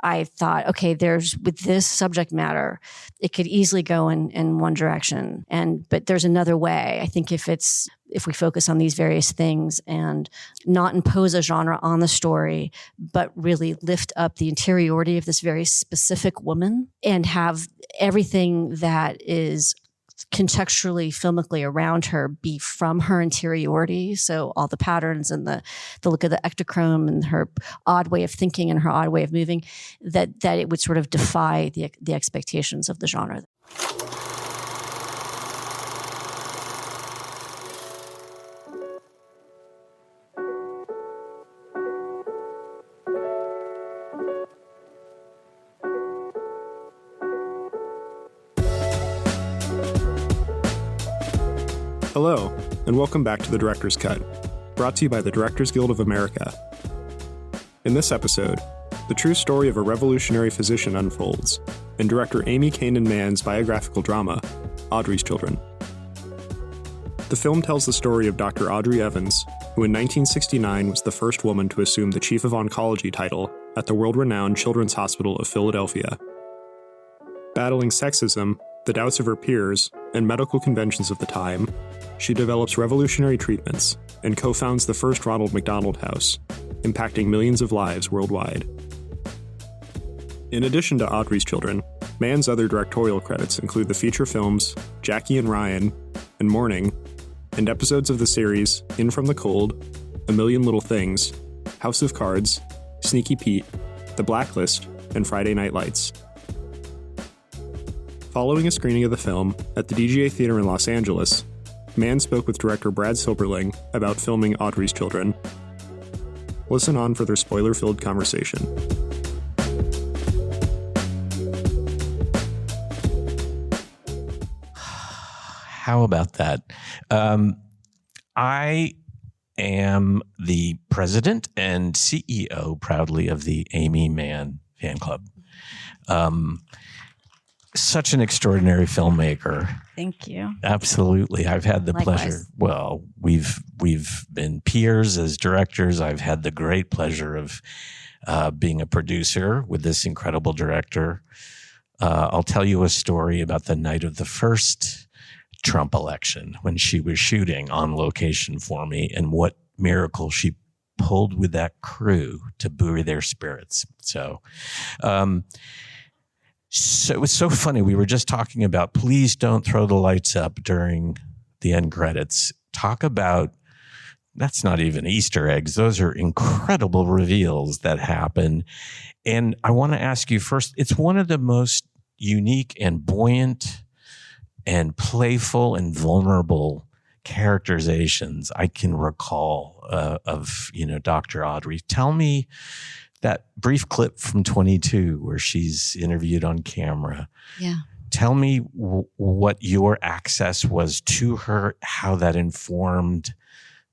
I thought, okay, with this subject matter, it could easily go in one direction. But there's another way. I think if we focus on these various things and not impose a genre on the story, but really lift up the interiority of this very specific woman and have everything that is contextually, filmically around her be from her interiority. So all the patterns and the look of the ectochrome and her odd way of thinking and her odd way of moving, that it would sort of defy the expectations of the genre. Hello, and welcome back to The Director's Cut, brought to you by the Directors Guild of America. In this episode, the true story of a revolutionary physician unfolds in director Ami Canaan Mann's biographical drama, Audrey's Children. The film tells the story of Dr. Audrey Evans, who in 1969 was the first woman to assume the Chief of Oncology title at the world-renowned Children's Hospital of Philadelphia. Battling sexism, the doubts of her peers, and medical conventions of the time, she develops revolutionary treatments and co-founds the first Ronald McDonald House, impacting millions of lives worldwide. In addition to Audrey's Children, Mann's other directorial credits include the feature films Jackie and Ryan and Morning, and episodes of the series In From the Cold, A Million Little Things, House of Cards, Sneaky Pete, The Blacklist, and Friday Night Lights. Following a screening of the film at the DGA Theater in Los Angeles, Mann spoke with director Brad Silberling about filming Audrey's Children. Listen on for their spoiler-filled conversation. How about that? I am the president and CEO, proudly, of the Ami Mann fan club. Such an extraordinary filmmaker. Thank you. Absolutely. I've had the Likewise. pleasure. Well, we've been peers as directors. I've had the great pleasure of being a producer with this incredible director. I'll tell you a story about the night of the first Trump election when she was shooting on location for me and what miracle she pulled with that crew to buoy their spirits. So it was so funny. We were just talking about, please don't throw the lights up during the end credits. Talk about, that's not even Easter eggs. Those are incredible reveals that happen. And I want to ask you first, it's one of the most unique and buoyant and playful and vulnerable characterizations I can recall of Dr. Audrey. Tell me that brief clip from 22 where she's interviewed on camera. Yeah. Tell me what your access was to her, how that informed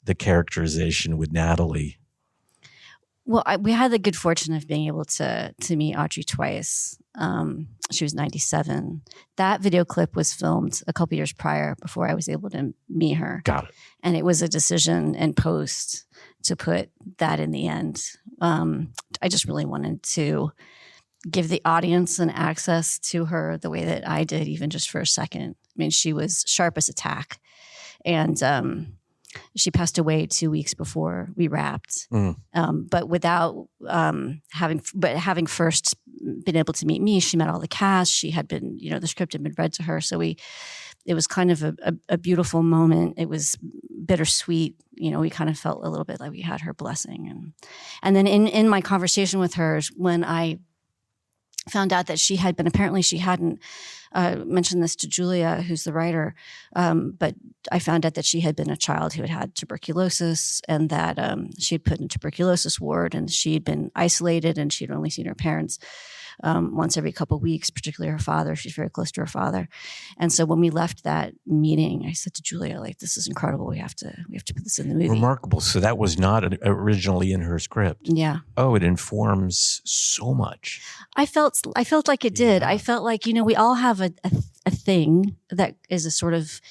the characterization with Natalie. Well, we had the good fortune of being able to meet Audrey twice. She was 97. That video clip was filmed a couple years prior before I was able to meet her. Got it. And it was a decision in post to put that in the end. I just really wanted to give the audience an access to her the way that I did, even just for a second. I mean, she was sharp as a tack. And she passed away 2 weeks before we wrapped. But without having first been able to meet me, she met all the cast. She had been, the script had been read to her. So it was kind of a beautiful moment. It was bittersweet. We kind of felt a little bit like we had her blessing. And then in my conversation with her, when I found out that she hadn't mentioned this to Julia, who's the writer, but I found out that she had been a child who had tuberculosis, and that she had put in a tuberculosis ward, and she'd been isolated, and she'd only seen her parents once every couple of weeks, particularly her father. She's very close to her father. And so when we left that meeting, I said to Julia, this is incredible. We have to put this in the movie. Remarkable. So that was not originally in her script. Yeah. Oh, it informs so much. I felt like it did. Yeah. I felt like, we all have a thing that is a sort of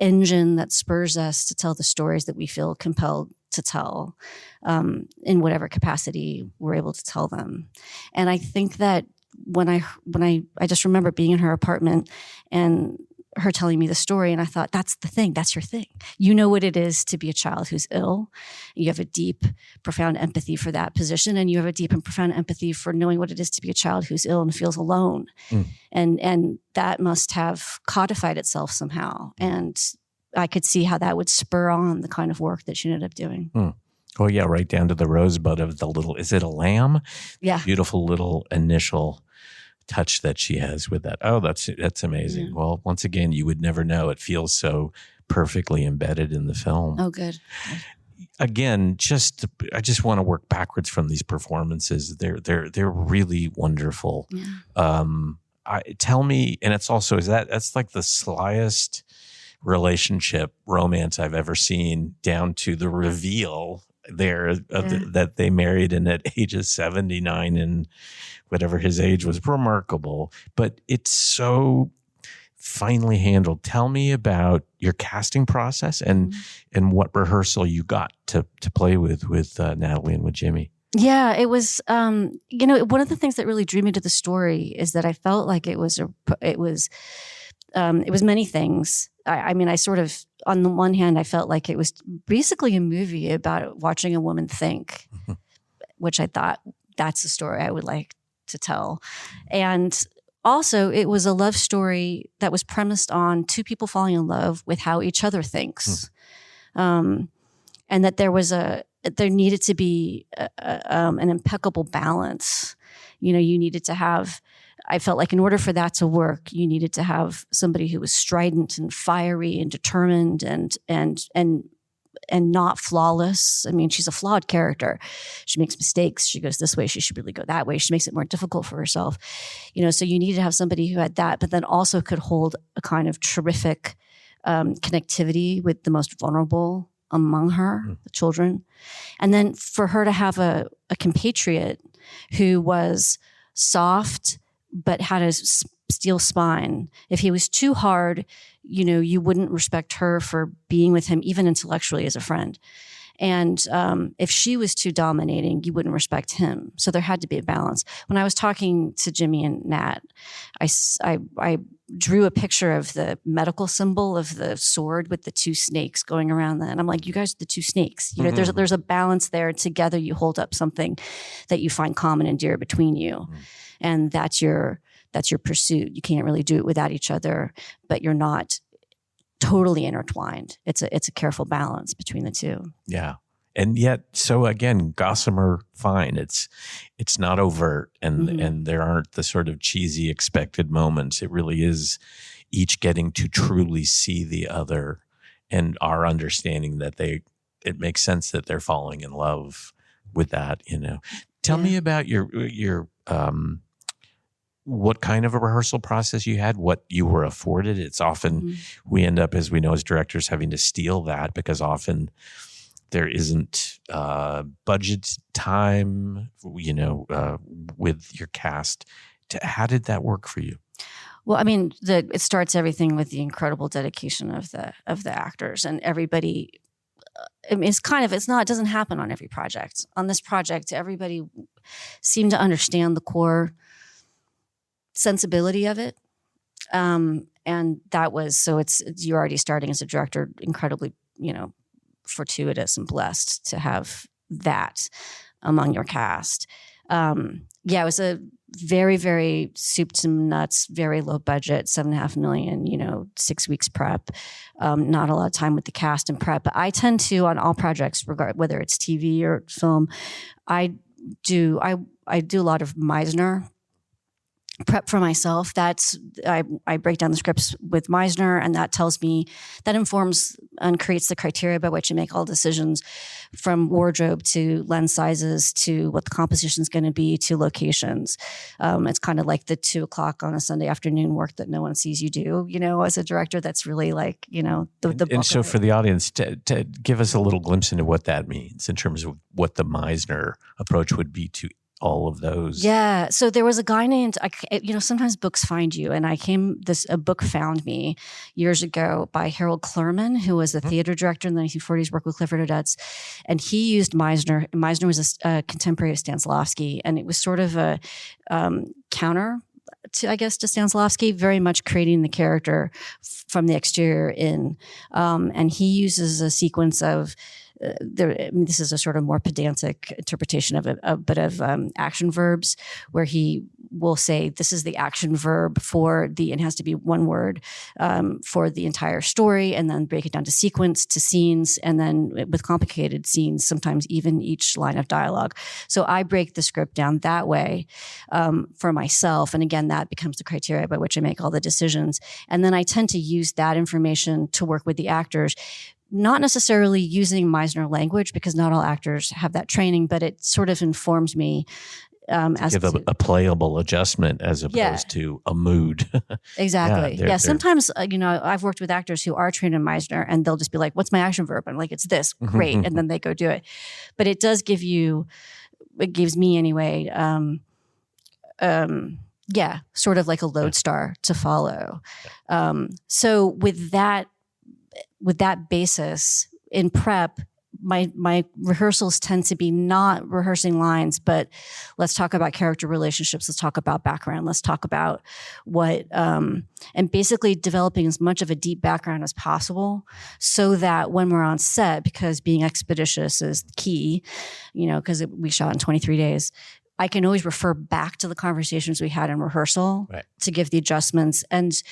engine that spurs us to tell the stories that we feel compelled to tell, in whatever capacity we're able to tell them. And I think that when I just remember being in her apartment and her telling me the story, and I thought, that's the thing. That's your thing. You know what it is to be a child who's ill. You have a deep, profound empathy for that position, and you have a deep and profound empathy for knowing what it is to be a child who's ill and feels alone. And that must have codified itself somehow. And I could see how that would spur on the kind of work that she ended up doing. Oh yeah, right down to the rosebud of the little, is it a lamb? Yeah. Beautiful little initial touch that she has with that. Oh, that's amazing. Yeah. Well, once again, you would never know. It feels so perfectly embedded in the film. Oh, good. Again, I just want to work backwards from these performances. They're really wonderful. Yeah. Tell me, and it's also, that's like the slyest relationship romance I've ever seen, down to the reveal there that they married and at ages 79 and whatever his age was, remarkable. But it's so finely handled. Tell me about your casting process and what rehearsal you got to play with Natalie and with Jimmy. Yeah, it was, one of the things that really drew me to the story is that I felt like it was many things. I mean, I sort of, on the one hand, I felt like it was basically a movie about watching a woman think, which I thought that's a story I would like to tell. And also, it was a love story that was premised on two people falling in love with how each other thinks. And that there needed to be an impeccable balance. You needed to have, I felt like in order for that to work, you needed to have somebody who was strident and fiery and determined and not flawless. I mean, she's a flawed character. She makes mistakes. She goes this way. She should really go that way. She makes it more difficult for herself. So you needed to have somebody who had that, but then also could hold a kind of terrific connectivity with the most vulnerable among her, the children. And then for her to have a compatriot who was soft, but had a steel spine. If he was too hard, you wouldn't respect her for being with him, even intellectually as a friend. And if she was too dominating, you wouldn't respect him. So there had to be a balance. When I was talking to Jimmy and Nat, I drew a picture of the medical symbol of the sword with the two snakes going around that. And I'm like, you guys are the two snakes. There's a balance there. Together you hold up something that you find common and dear between you. And that's your pursuit. You can't really do it without each other, but you're not totally intertwined. It's a careful balance between the two. Yeah. And yet, so again, gossamer fine. It's not overt, and there aren't the sort of cheesy expected moments. It really is each getting to truly see the other, and our understanding that it makes sense that they're falling in love with that. Tell me about your what kind of a rehearsal process you had, what you were afforded. It's often we end up, as we know, as directors, having to steal that because often there isn't budget time, with your cast. How did that work for you? Well, I mean, it starts everything with the incredible dedication of the actors, and everybody. I mean, it doesn't happen on every project. On this project, everybody seemed to understand the core sensibility of it. And that was, so you're already starting as a director incredibly, fortuitous and blessed to have that among your cast. It was a very, very soup to nuts, very low budget, $7.5 million, 6 weeks prep, not a lot of time with the cast and prep. But I tend to, on all projects, whether it's TV or film, I do a lot of Meisner prep for myself. I break down the scripts with Meisner, and that informs and creates the criteria by which you make all decisions, from wardrobe to lens sizes to what the composition is going to be to locations. It's kind of like the 2:00 on a Sunday afternoon work that no one sees you do, as a director. That's really like, the And so for the audience, to give us a little glimpse into what that means in terms of what the Meisner approach would be to all of those? Yeah. So there was a guy named, sometimes books find you. And a book found me years ago by Harold Clurman, who was a theater director in the 1940s, worked with Clifford Odets. And he used Meisner. Meisner was a contemporary of Stanislavski. And it was sort of a counter to Stanislavski, very much creating the character from the exterior in. And he uses a sequence of, this is a sort of more pedantic interpretation of action verbs, where he will say, this is the action verb it has to be one word for the entire story, and then break it down to sequence, to scenes, and then with complicated scenes, sometimes even each line of dialogue. So I break the script down that way for myself. And again, that becomes the criteria by which I make all the decisions. And then I tend to use that information to work with the actors, not necessarily using Meisner language, because not all actors have that training, but it sort of informs me give a playable adjustment as opposed to a mood. Exactly. Sometimes, I've worked with actors who are trained in Meisner, and they'll just be like, what's my action verb? I'm like, it's this. Great. And then they go do it. But it does gives me anyway, sort of like a lodestar to follow. So with that basis in prep, my rehearsals tend to be not rehearsing lines, but let's talk about character relationships. Let's talk about background. Let's talk about what, and basically developing as much of a deep background as possible, so that when we're on set, because being expeditious is key, because we shot in 23 days, I can always refer back to the conversations we had in rehearsal to give the adjustments. And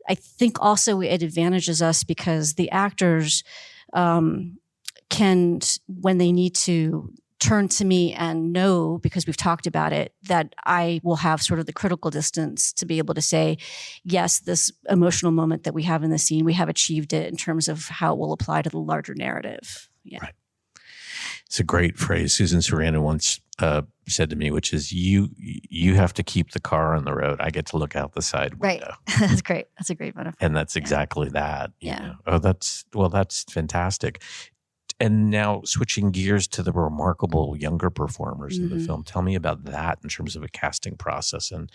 I think also it advantages us because the actors can, when they need to, turn to me and know, because we've talked about it, that I will have sort of the critical distance to be able to say, yes, this emotional moment that we have in the scene, we have achieved it in terms of how it will apply to the larger narrative. Yeah. Right. It's a great phrase Susan Sarandon once said to me, which is, you have to keep the car on the road. I get to look out the side window. Right. That's great. That's a great metaphor. And that's exactly that. You know? Oh, that's fantastic. And now switching gears to the remarkable younger performers in the film. Tell me about that in terms of a casting process. And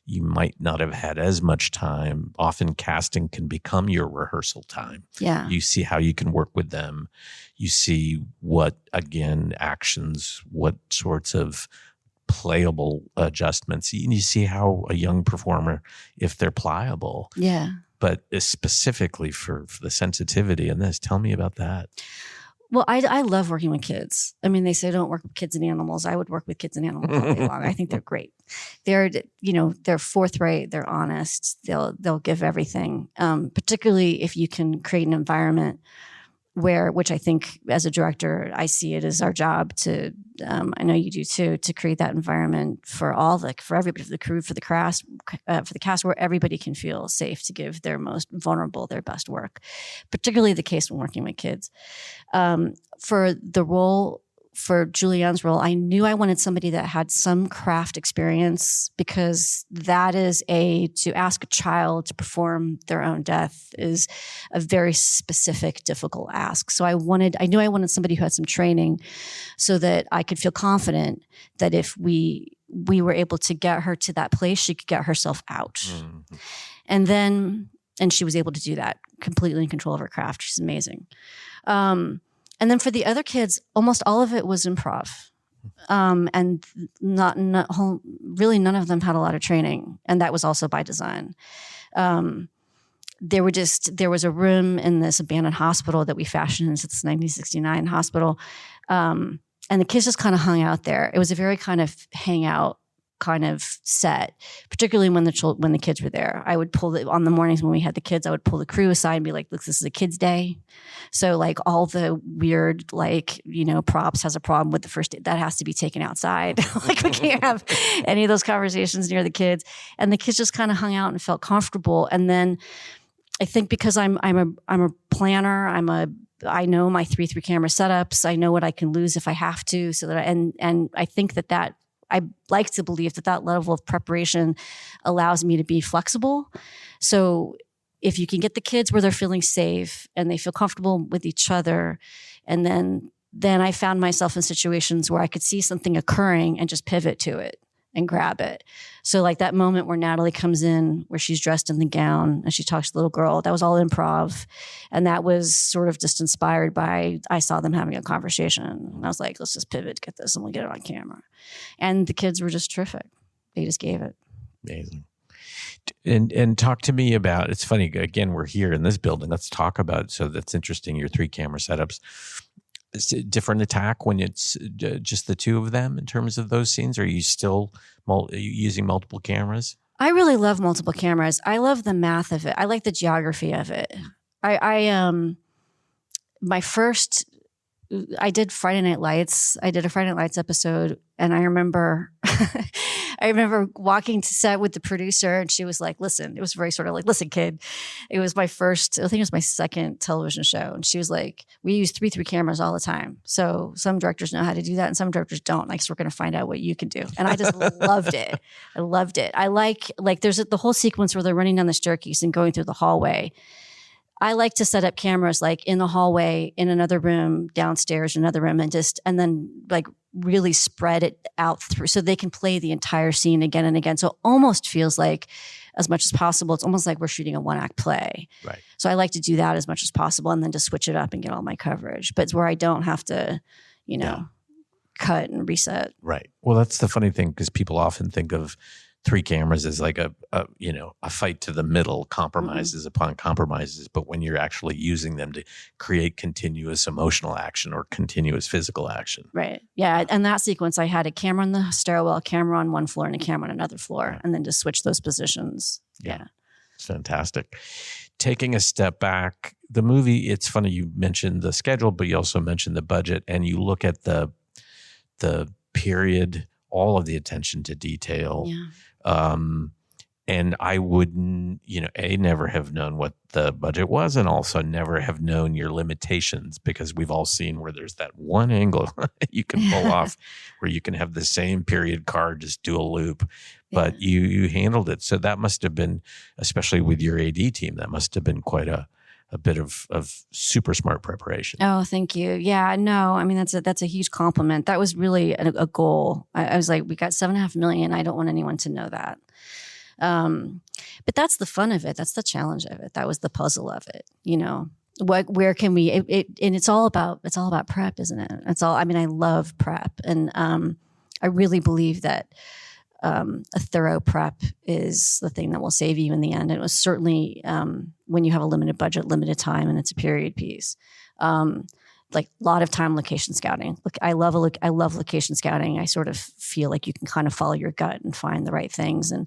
you might not have had as much time. Often casting can become your rehearsal time. Yeah. You see how you can work with them. You see what, again, actions, what sorts of playable adjustments. And you see how a young performer, if they're pliable. Yeah. But specifically for the sensitivity in this, tell me about that. Well, I love working with kids. I mean, they say don't work with kids and animals. I would work with kids and animals all day long. I think they're great. They're forthright. They're honest. They'll give everything. Particularly if you can create an environment which I think as a director, I see it as our job to, I know you do too, to create that environment for everybody, for the crew, for the cast, where everybody can feel safe to give their most vulnerable, their best work. Particularly the case when working with kids. For Julianne's role, I knew I wanted somebody that had some craft experience, because that is to ask a child to perform their own death is a very specific, difficult ask. So I knew I wanted somebody who had some training, so that I could feel confident that if we were able to get her to that place, she could get herself out. Mm-hmm. And she was able to do that, completely in control of her craft. She's amazing. And then for the other kids, almost all of it was improv. And really none of them had a lot of training. And that was also by design. There was a room in this abandoned hospital that we fashioned into this 1969 hospital. And the kids just kind of hung out there. It was a very kind of hangout kind of set, particularly when the kids were there. I would on the mornings when we had the kids, I would pull the crew aside and be like, look, this is a kid's day. So like all the weird, props has a problem with the first day. That has to be taken outside. Like we can't have any of those conversations near the kids. And the kids just kind of hung out and felt comfortable. And then I think because I'm a planner, I know my 3 camera setups. I know what I can lose if I have to. So that and I think that I like to believe that level of preparation allows me to be flexible. So if you can get the kids where they're feeling safe and they feel comfortable with each other, and then then I found myself in situations where I could see something occurring and just pivot to it and grab it. So like that moment where Natalie comes in, where she's dressed in the gown and she talks to the little girl, that was all improv. And that was sort of just inspired by, I saw them having a conversation. And I was like, let's just pivot, get this, and we'll get it on camera. And the kids were just terrific. They just gave it. Amazing. And talk to me about, it's funny, again, we're here in this building. Let's talk about, so that's interesting, your 3 camera setups. Is it different attack when it's just the 2 of them in terms of those scenes? Are you still using multiple cameras? I really love multiple cameras. I love the math of it. I like the geography of it. I did Friday Night Lights. I did a Friday Night Lights episode, and I remember walking to set with the producer, and she was like, listen, it was very sort of like, listen, kid, it was my first, I think it was my second television show. And she was like, we use 3 cameras all the time. So some directors know how to do that and some directors don't. Like, so we're going to find out what you can do. And I just loved it. I loved it. I like there's the whole sequence where they're running down the staircase and going through the hallway. I like to set up cameras like in the hallway, in another room, downstairs, in another room, and then like really spread it out through so they can play the entire scene again and again. So it almost feels like, as much as possible, it's almost like we're shooting a 1-act play. Right. So I like to do that as much as possible and then just switch it up and get all my coverage. But it's where I don't have to, cut and reset. Right. Well, that's the funny thing, because people often think of 3 cameras as like a fight to the middle, compromises upon compromises. But when you're actually using them to create continuous emotional action or continuous physical action. Right. Yeah. And that sequence, I had a camera on the stairwell, a camera on one floor and a camera on another floor, and then just switch those positions. Yeah. It's fantastic. Taking a step back, the movie, it's funny, you mentioned the schedule, but you also mentioned the budget, and you look at the period, all of the attention to detail. Yeah. And I wouldn't, never have known what the budget was, and also never have known your limitations, because we've all seen where there's that one angle you can pull off where you can have the same period car just do a loop, but you handled it. So that must have been, especially with your AD team, that must have been quite a bit of super smart preparation. Oh, thank you. Yeah, no, I mean, that's a huge compliment. That was really a goal. I was like, we got $7.5 million. I don't want anyone to know that. But that's the fun of it. That's the challenge of it. That was the puzzle of it. Where can we, and it's all about prep, isn't it? I love prep. And, I really believe that, a thorough prep is the thing that will save you in the end. And it was certainly, when you have a limited budget, limited time, and it's a period piece. Like a lot of time location scouting. Look, I love location scouting. I sort of feel like you can kind of follow your gut and find the right things. And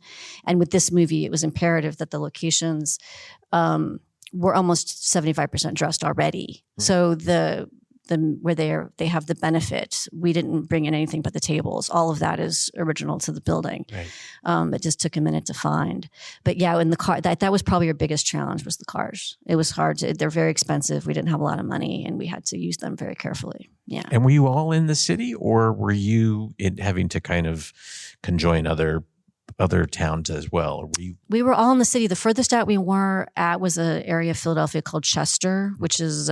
with this movie, it was imperative that the locations were almost 75% dressed already. So where they have the benefit, we didn't bring in anything but the tables. All of that is original to the building. Right. It just took a minute to find. But yeah, in the car, that was probably our biggest challenge, was the cars. It was hard. They're very expensive. We didn't have a lot of money, and we had to use them very carefully. Yeah. And were you all in the city, or were you having to kind of conjoin other towns as well? We were all in the city. The furthest out we were at was an area of Philadelphia called Chester, which is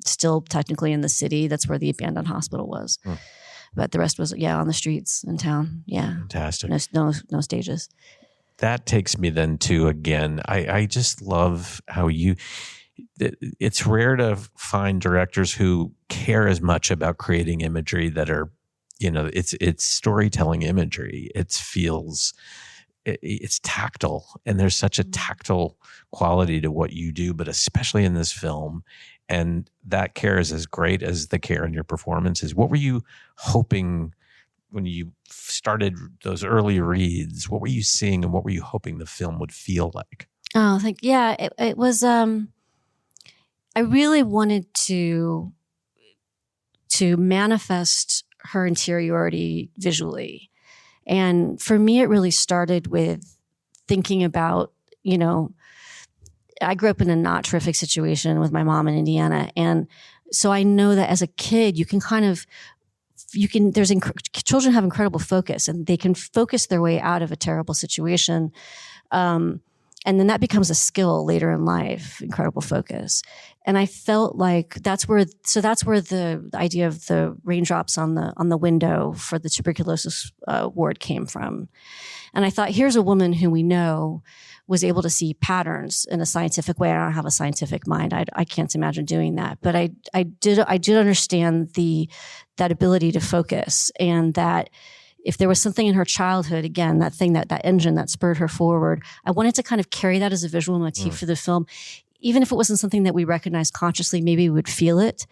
still technically in the city. That's where the abandoned hospital was. But the rest was, on the streets in town. Yeah. Fantastic. No stages. That takes me then to, again, I just love how it's rare to find directors who care as much about creating imagery that are, it's storytelling imagery. It's tactile, and there's such a tactile quality to what you do, but especially in this film. And that care is as great as the care in your performances. What were you hoping when you started those early reads? What were you seeing, and what were you hoping the film would feel like? Oh, it was, I really wanted to manifest her interiority visually. And for me, it really started with thinking about, I grew up in a not terrific situation with my mom in Indiana. And so I know that as a kid, children have incredible focus, and they can focus their way out of a terrible situation. And then that becomes a skill later in life, incredible focus. And I felt like that's where the idea of the raindrops on the window for the tuberculosis ward came from. And I thought, here's a woman who we know was able to see patterns in a scientific way. I don't have a scientific mind. I can't imagine doing that. But I did understand that ability to focus, and that if there was something in her childhood, again, that thing, that engine that spurred her forward, I wanted to kind of carry that as a visual motif for the film. Even if it wasn't something that we recognized consciously, maybe we would feel it.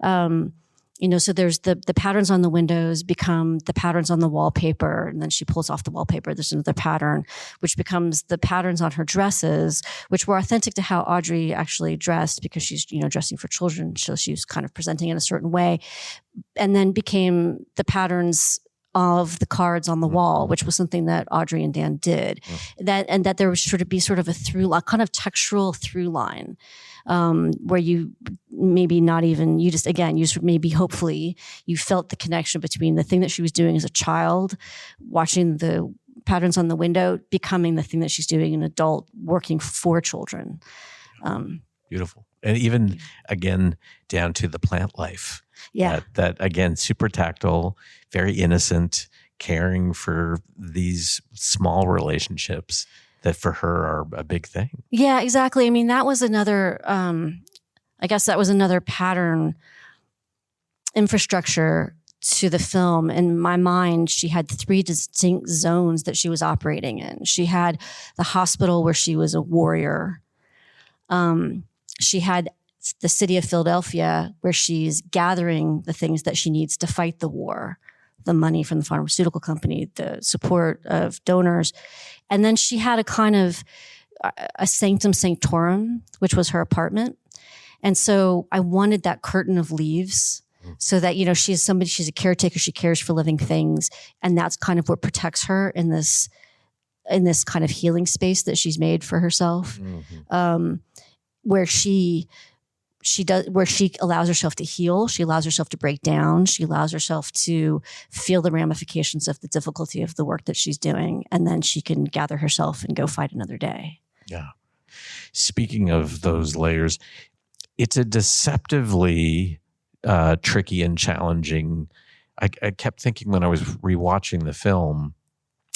So there's the patterns on the windows become the patterns on the wallpaper, and then she pulls off the wallpaper. There's another pattern, which becomes the patterns on her dresses, which were authentic to how Audrey actually dressed, because she's, dressing for children. So she was kind of presenting in a certain way, and then became the patterns of the cards on the wall, which was something that Audrey and Dan did. That there was sort of a through line, kind of textural through line, where you maybe not even, you just, again, you maybe hopefully you felt the connection between the thing that she was doing as a child, watching the patterns on the window, becoming the thing that she's doing an adult working for children. Beautiful. And even, again, down to the plant life. Yeah. That again, super tactile, very innocent, caring for these small relationships that for her are a big thing. Yeah, exactly. I mean, that was another, I guess that was another pattern infrastructure to the film. In my mind, she had 3 distinct zones that she was operating in. She had the hospital where she was a warrior. She had the city of Philadelphia, where she's gathering the things that she needs to fight the war, the money from the pharmaceutical company, the support of donors. And then she had a kind of a sanctum sanctorum, which was her apartment. And so I wanted that curtain of leaves so that, she's a caretaker, she cares for living things. And that's kind of what protects her in this kind of healing space that she's made for herself, where she allows herself to heal. She allows herself to break down. She allows herself to feel the ramifications of the difficulty of the work that she's doing. And then she can gather herself and go fight another day. Yeah. Speaking of those layers, it's a deceptively tricky and challenging. I kept thinking when I was rewatching the film,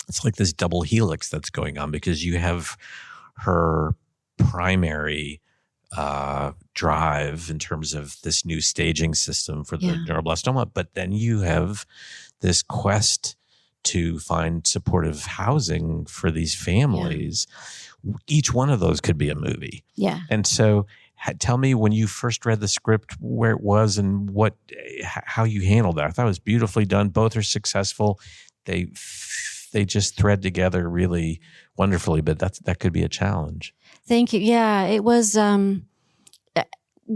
it's like this double helix that's going on, because you have her primary drive in terms of this new staging system for the neuroblastoma, but then you have this quest to find supportive housing for these families. Each one of those could be a movie. Yeah. And so tell me, when you first read the script, where it was and how you handled that. I thought it was beautifully done. Both are successful. They just thread together really wonderfully, but that could be a challenge. Thank you. Yeah, it was in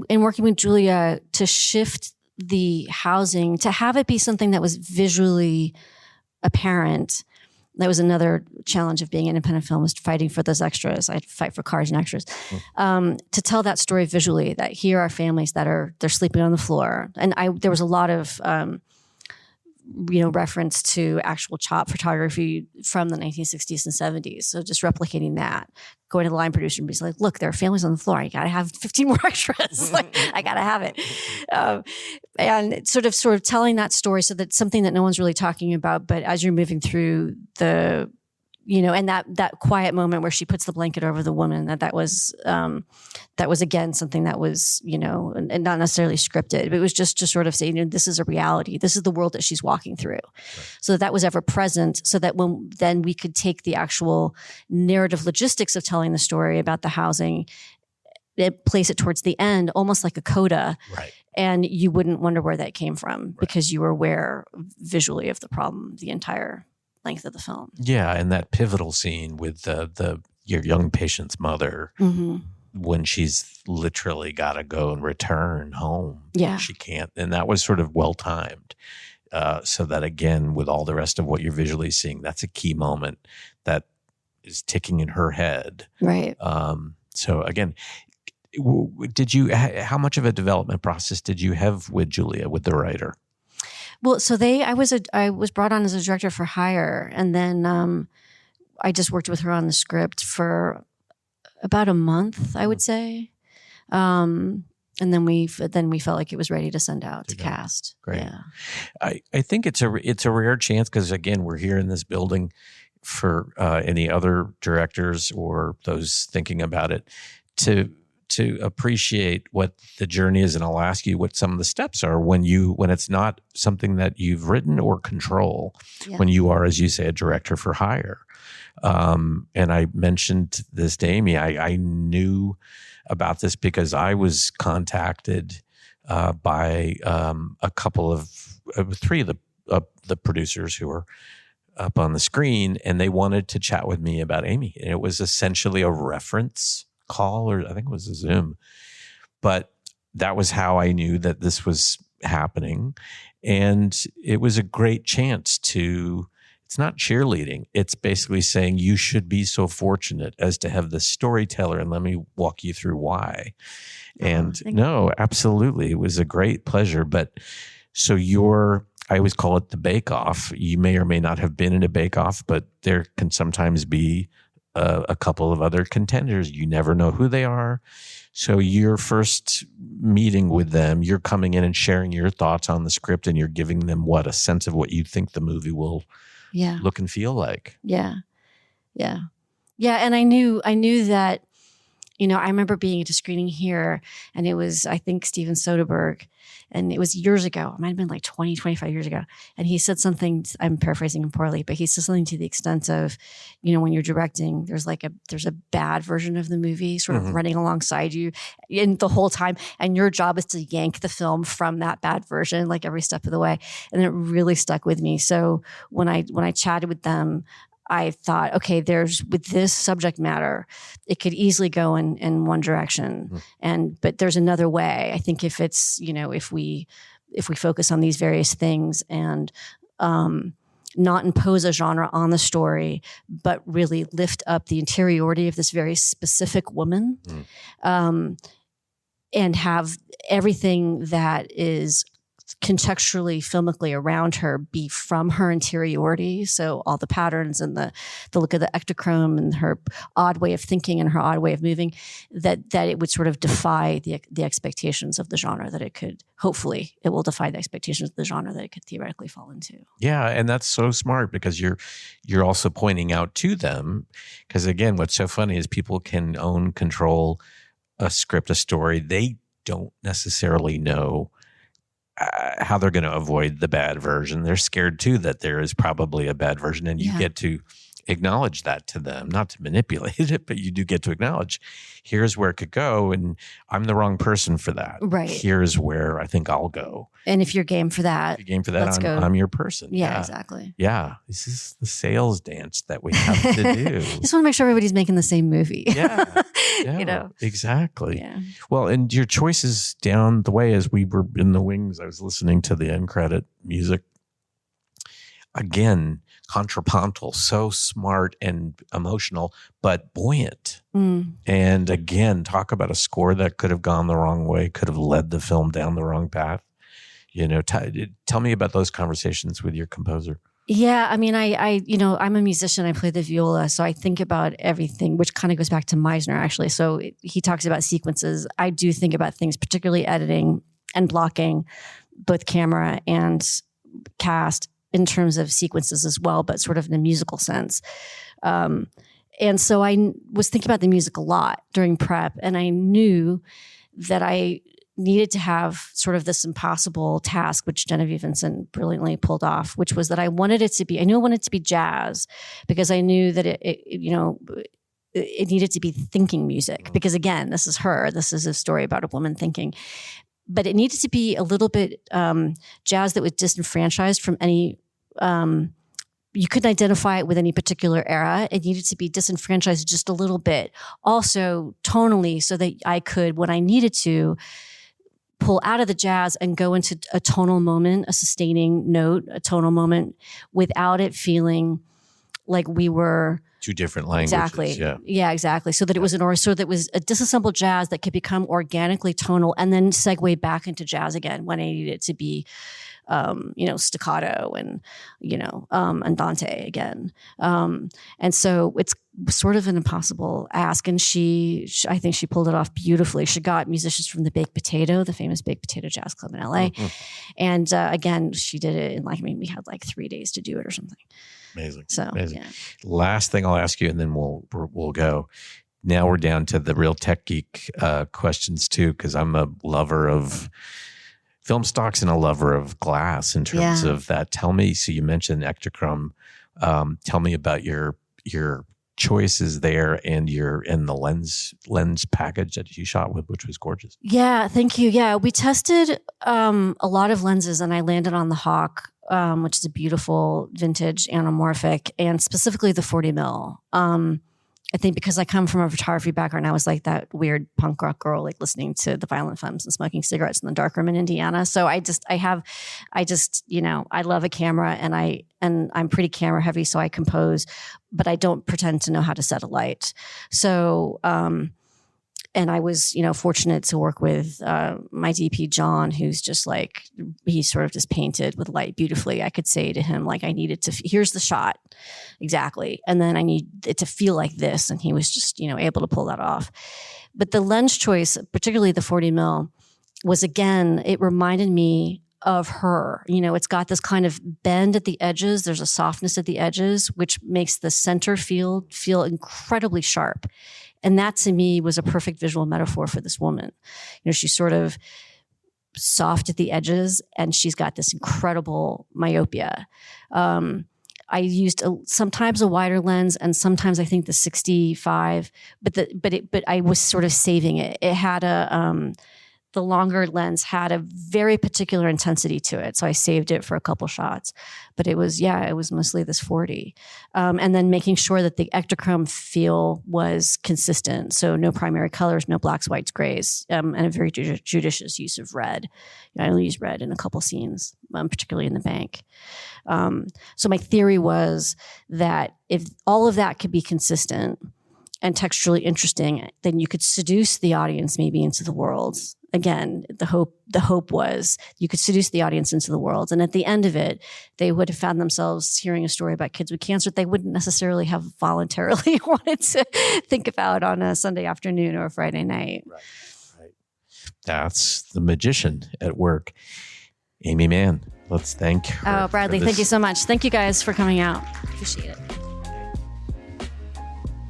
working with Julia to shift the housing, to have it be something that was visually apparent. That was another challenge of being an independent film, was fighting for those extras. I had to fight for cars and extras. To tell that story visually, that here are families that they're sleeping on the floor. And there was a lot of reference to actual chop photography from the 1960s and 70s. So just replicating that, going to the line producer and being like, look, there are families on the floor. You got to have 15 more extras. I got to have it. And sort of telling that story, so that's something that no one's really talking about. But as you're moving through the, and that quiet moment where she puts the blanket over the woman, that was again something that was, and not necessarily scripted, but it was just to sort of say, this is a reality. This is the world that she's walking through. Right. So that was ever present, so that then we could take the actual narrative logistics of telling the story about the housing, place it towards the end, almost like a coda. Right. And you wouldn't wonder where that came from, because you were aware visually of the problem the entire length of the film. Yeah, and that pivotal scene with your young patient's mother, when she's literally got to go and return home. Yeah, she can't, and that was sort of well timed. So that again, with all the rest of what you're visually seeing, that's a key moment that is ticking in her head. Right. So again, how much of a development process did you have with Julia, with the writer? Well, so I was brought on as a director for hire, and then I just worked with her on the script for about a month, I would say. And then we felt like it was ready to send out to cast. Great. Yeah. I think it's a rare chance because, again, we're here in this building for any other directors or those thinking about it to appreciate what the journey is. And I'll ask you what some of the steps are when it's not something that you've written or control, when you are, as you say, a director for hire. And I mentioned this to Amy. I knew about this because I was contacted by a couple of three of the producers who are up on the screen, and they wanted to chat with me about Amy. And it was essentially a reference call, or I think it was a Zoom. But that was how I knew that this was happening. And it was a great chance to, it's not cheerleading. It's basically saying you should be so fortunate as to have the storyteller, and let me walk you through why. And no, absolutely. It was a great pleasure. But so I always call it the bake-off. You may or may not have been in a bake-off, but there can sometimes be a couple of other contenders. You never know who they are. So your first meeting with them, you're coming in and sharing your thoughts on the script, and you're giving them a sense of what you think the movie will look and feel like. Yeah. And I knew that, I remember being at a screening here, and it was, I think, Steven Soderbergh, and it was years ago. It might have been like 20, 25 years ago. And he said something, I'm paraphrasing him poorly, but he said something to the extent of, when you're directing, there's a bad version of the movie sort of running alongside you in the whole time. And your job is to yank the film from that bad version, like every step of the way. And it really stuck with me. So when I chatted with them, I thought, okay, with this subject matter, it could easily go in one direction, but there's another way. I think if it's, if we focus on these various things and not impose a genre on the story, but really lift up the interiority of this very specific woman, and have everything that is contextually, filmically around her be from her interiority. So all the patterns and the look of the ectochrome and her odd way of thinking and her odd way of moving, that it would sort of defy the expectations of the genre that it could, hopefully it will defy the expectations of the genre that it could theoretically fall into. Yeah. And that's so smart because you're also pointing out to them, because again, what's so funny is people can control a script, a story. They don't necessarily know how they're going to avoid the bad version. They're scared too that there is probably a bad version, and you get to acknowledge that to them, not to manipulate it, but you do get to acknowledge, here's where it could go, and I'm the wrong person for that. Right. Here's where I think I'll go. And if you're game for that, I'm your person. Yeah, exactly. Yeah. This is the sales dance that we have to do. Just want to make sure everybody's making the same movie. Yeah. Exactly. Yeah. Well, and your choices down the way as we were in the wings, I was listening to the end credit music. Again, contrapuntal, so smart and emotional, but buoyant. And again, talk about a score that could have gone the wrong way, could have led the film down the wrong path. Tell me about those conversations with your composer. Yeah, I mean, I'm a musician. I play the viola, so I think about everything, which kind of goes back to Meisner, actually. So he talks about sequences. I do think about things, particularly editing and blocking, both camera and cast, in terms of sequences as well, but sort of in a musical sense. And so I was thinking about the music a lot during prep, and I knew that I needed to have sort of this impossible task, which Genevieve Vincent brilliantly pulled off, which was that I knew I wanted it to be jazz, because I knew that it needed to be thinking music, because again, this is a story about a woman thinking. But it needed to be a little bit jazz that was disenfranchised from any, you couldn't identify it with any particular era. It needed to be disenfranchised just a little bit. Also tonally, so that I could, when I needed to, pull out of the jazz and go into a tonal moment, a sustaining note, a tonal moment, without it feeling like we were two different languages. Exactly. Yeah, exactly. So that it was that was a disassembled jazz that could become organically tonal and then segue back into jazz again when I needed it to be, staccato and, andante again. And so it's sort of an impossible ask. And I think she pulled it off beautifully. She got musicians from the Baked Potato, the famous Baked Potato Jazz Club in LA. Mm-hmm. And again, she did it in we had 3 days to do it or something. Amazing. So, amazing. Yeah. Last thing I'll ask you, and then we'll go. Now we're down to the real tech geek questions too, because I'm a lover of film stocks and a lover of glass in terms of that. Tell me, so you mentioned Ektachrome. Tell me about your choices there and the lens package that you shot with, which was gorgeous. Yeah, thank you. Yeah, we tested a lot of lenses, and I landed on the Hawk, which is a beautiful vintage anamorphic, and specifically the 40 mil. I think because I come from a photography background, I was like that weird punk rock girl, listening to the Violent Femmes and smoking cigarettes in the darkroom in Indiana. So I love a camera, and I'm pretty camera heavy, so I compose, but I don't pretend to know how to set a light. So, and I was, fortunate to work with my DP, John, who's just he's sort of just painted with light beautifully. I could say to him, I needed to, here's the shot. Exactly. And then I need it to feel like this. And he was just, able to pull that off. But the lens choice, particularly the 40 mil, was, again, it reminded me of her. It's got this kind of bend at the edges. There's a softness at the edges, which makes the center field feel incredibly sharp. And that, to me, was a perfect visual metaphor for this woman. She's sort of soft at the edges, and she's got this incredible myopia. I used sometimes a wider lens, and sometimes I think the 65, but I was sort of saving it. It had the longer lens had a very particular intensity to it. So I saved it for a couple shots, but it was mostly this 40. And then making sure that the Ektachrome feel was consistent. So no primary colors, no blacks, whites, grays, and a very judicious use of red. I only use red in a couple scenes, particularly in the bank. So my theory was that if all of that could be consistent and texturally interesting, then you could seduce the audience maybe into the world. Again, the hope was you could seduce the audience into the world. And at the end of it, they would have found themselves hearing a story about kids with cancer they wouldn't necessarily have voluntarily wanted to think about on a Sunday afternoon or a Friday night. Right. That's the magician at work. Amy Mann, let's thank her. Oh, Bradley, thank you so much. Thank you guys for coming out. Appreciate it.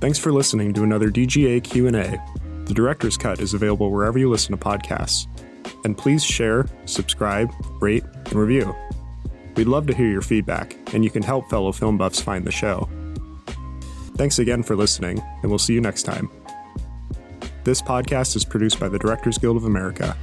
Thanks for listening to another DGA Q&A. The Director's Cut is available wherever you listen to podcasts. And please share, subscribe, rate, and review. We'd love to hear your feedback, and you can help fellow film buffs find the show. Thanks again for listening, and we'll see you next time. This podcast is produced by the Directors Guild of America.